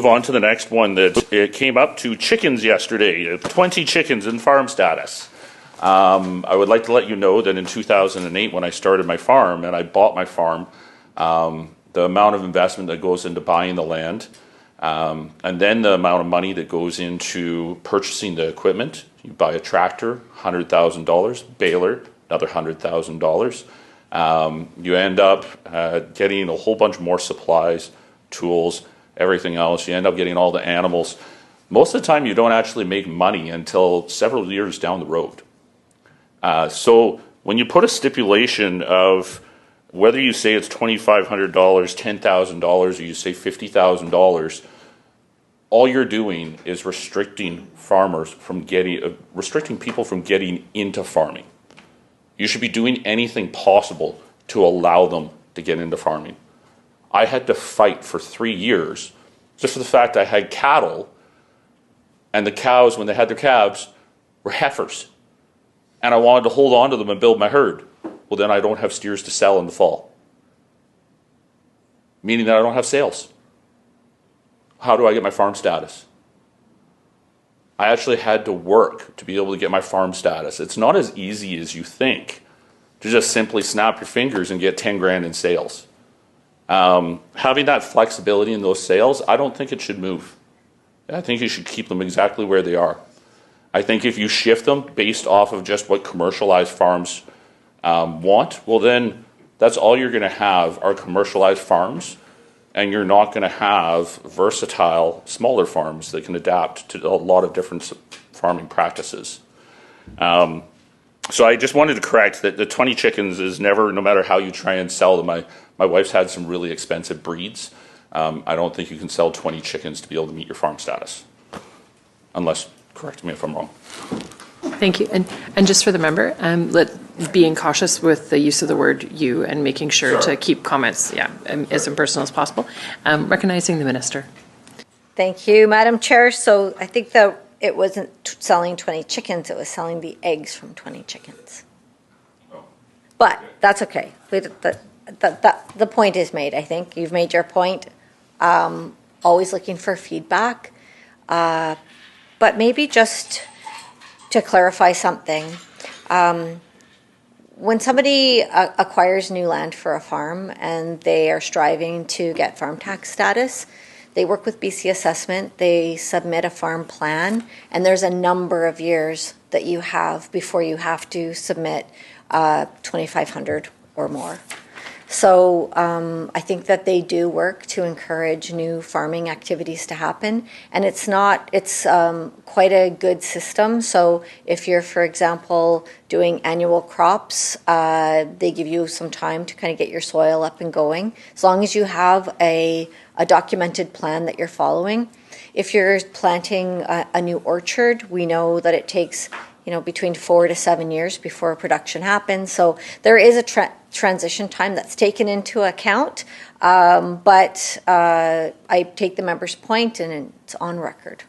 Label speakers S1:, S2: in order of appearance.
S1: Move on to the next one. That it came up to chickens yesterday. 20 chickens in farm status. I would like to let you know that in 2008, when I started my farm and I bought my farm, the amount of investment that goes into buying the land, and then the amount of money that goes into purchasing the equipment. You buy a tractor, $100,000, baler, another $100,000. You end up getting a whole bunch more supplies, tools, everything else. You end up getting all the animals. Most of the time, you don't actually make money until several years down the road. So when you put a stipulation of whether you say it's $2,500, $10,000, or you say $50,000, all you're doing is restricting farmers from restricting people from getting into farming. You should be doing anything possible to allow them to get into farming. I had to fight for 3 years just for the fact I had cattle, and the cows, when they had their calves, were heifers. And I wanted to hold on to them and build my herd. Well, then I don't have steers to sell in the fall, meaning that I don't have sales. How do I get my farm status? I actually had to work to be able to get my farm status. It's not as easy as you think to just simply snap your fingers and get 10 grand in sales. Having that flexibility in those sales, I don't think it should move. I think you should keep them exactly where they are. I think if you shift them based off of just what commercialized farms want, well then that's all you're going to have are commercialized farms, and you're not going to have versatile smaller farms that can adapt to a lot of different farming practices. So I just wanted to correct that the 20 chickens is never, no matter how you try and sell them. My wife's had some really expensive breeds. I don't think you can sell 20 chickens to be able to meet your farm status, unless, correct me if I'm wrong.
S2: Thank you. And just for the member, being cautious with the use of the word "you" and making sure to keep comments, as impersonal as possible. Recognizing the minister.
S3: Thank you, Madam Chair. So I think that it wasn't selling 20 chickens; it was selling the eggs from 20 chickens. But that's okay. The point is made. I think you've made your point. Always looking for feedback, but maybe just to clarify something. When somebody acquires new land for a farm and they are striving to get farm tax status, they work with BC Assessment, they submit a farm plan, and there's a number of years that you have before you have to submit 2,500 or more. So I think that they do work to encourage new farming activities to happen, and it's quite a good system. So if you're, for example, doing annual crops, they give you some time to kind of get your soil up and going, as long as you have a documented plan that you're following. If you're planting a new orchard, we know that it takes between 4 to 7 years before production happens. So there is a transition time that's taken into account, but I take the member's point and it's on record.